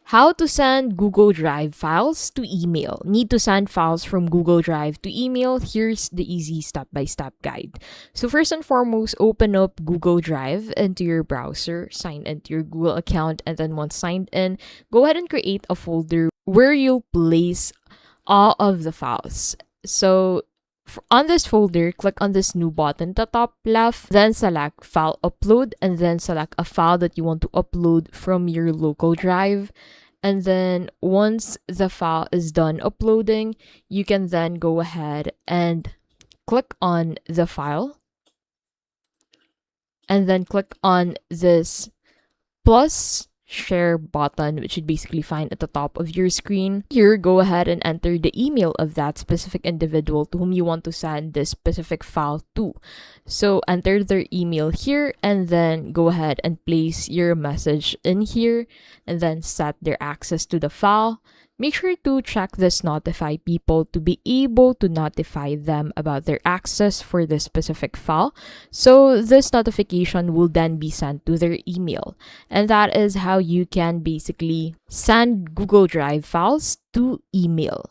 How to send Google Drive files to email. Need to send files from Google Drive to email? Here's the easy step-by-step guide. So first and foremost, open up Google Drive into your browser, sign into your Google account, and then once signed in, go ahead and create a folder where you'll place all of the files. So on this folder, click on this new button at the top left, then select File Upload, and then select a file that you want to upload from your local drive. And then once the file is done uploading, you can then go ahead and click on the file, and then click on this plus share button, which you'd basically find at the top of your screen. Here, go ahead and enter the email of that specific individual to whom you want to send this specific file to. So enter their email here, and then go ahead and place your message in here, and then set their access to the file. Make sure to check this notify people to be able to notify them about their access for this specific file. So this notification will then be sent to their email. And that is how you can basically send Google Drive files to email.